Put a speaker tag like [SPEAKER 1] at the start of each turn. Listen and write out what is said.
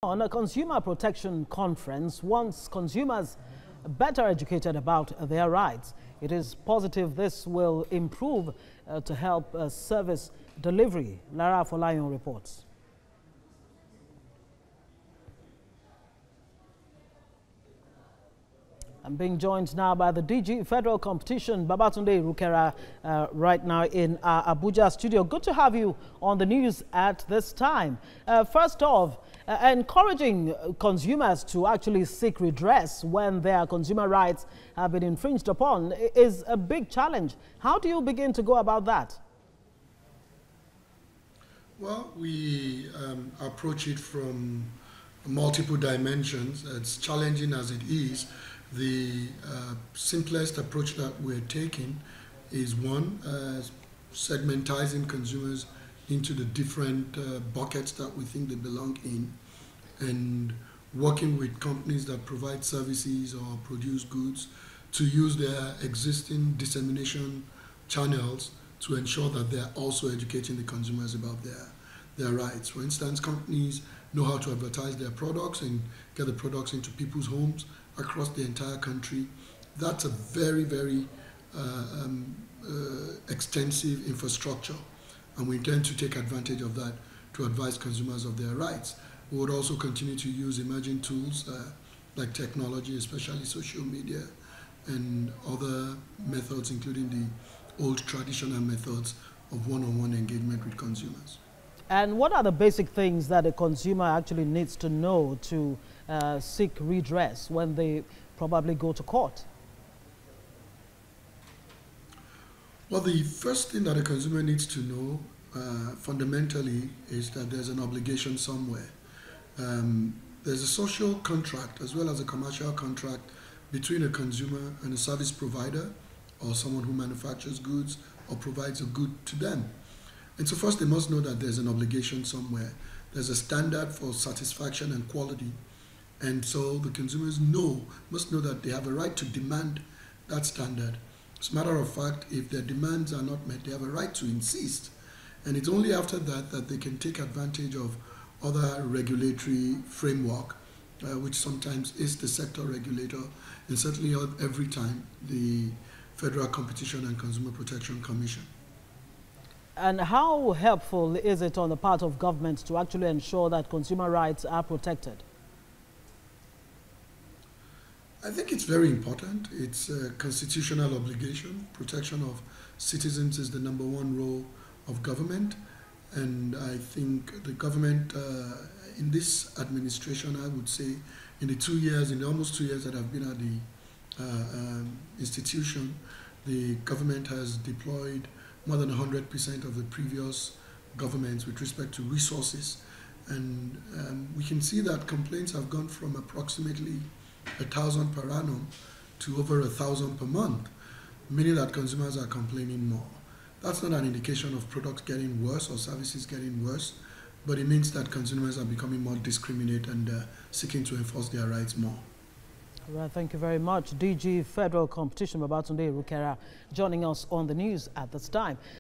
[SPEAKER 1] On a consumer protection conference wants consumers better educated about their rights. It is positive this will improve to help service delivery. Lara Folayon reports. I'm being joined now by the DG Federal Competition, Babatunde Irukera, right now in our Abuja studio. Good to have you on the news at this time. First off, encouraging consumers to actually seek redress when their consumer rights have been infringed upon is a big challenge. How do you begin to go about that?
[SPEAKER 2] Well, we approach it from multiple dimensions. As challenging as it is, the simplest approach that we're taking is one, segmentizing consumers into the different buckets that we think they belong in, and working with companies that provide services or produce goods to use their existing dissemination channels to ensure that they're also educating the consumers about their rights. For instance, companies know how to advertise their products and get the products into people's homes across the entire country. That's a very, very extensive infrastructure, and we intend to take advantage of that to advise consumers of their rights. We would also continue to use emerging tools like technology, especially social media, and other methods, including the old traditional methods of one-on-one engagement with consumers.
[SPEAKER 1] And what are the basic things that a consumer actually needs to know to seek redress when they probably go to court?
[SPEAKER 2] Well, the first thing that a consumer needs to know fundamentally is that there's an obligation somewhere. There's a social contract as well as a commercial contract between a consumer and a service provider or someone who manufactures goods or provides a good to them. And so first they must know that there's an obligation somewhere. There's a standard for satisfaction and quality. And so the consumers must know that they have a right to demand that standard. As a matter of fact, if their demands are not met, they have a right to insist. And it's only after that that they can take advantage of other regulatory framework, which sometimes is the sector regulator, and certainly every time the Federal Competition and Consumer Protection Commission.
[SPEAKER 1] And how helpful is it on the part of government to actually ensure that consumer rights are protected?
[SPEAKER 2] I think it's very important. It's a constitutional obligation. Protection of citizens is the #1 role of government. And I think the government, in this administration, I would say, in the almost 2 years that I've been at the institution, the government has deployed more than 100% of the previous governments with respect to resources. And we can see that complaints have gone from approximately 1,000 per annum to over 1,000 per month, meaning that consumers are complaining more. That's not an indication of products getting worse or services getting worse, but it means that consumers are becoming more discriminate and seeking to enforce their rights more.
[SPEAKER 1] All right, thank you very much. DG Federal Competition, Babatunde Irukera, joining us on the news at this time.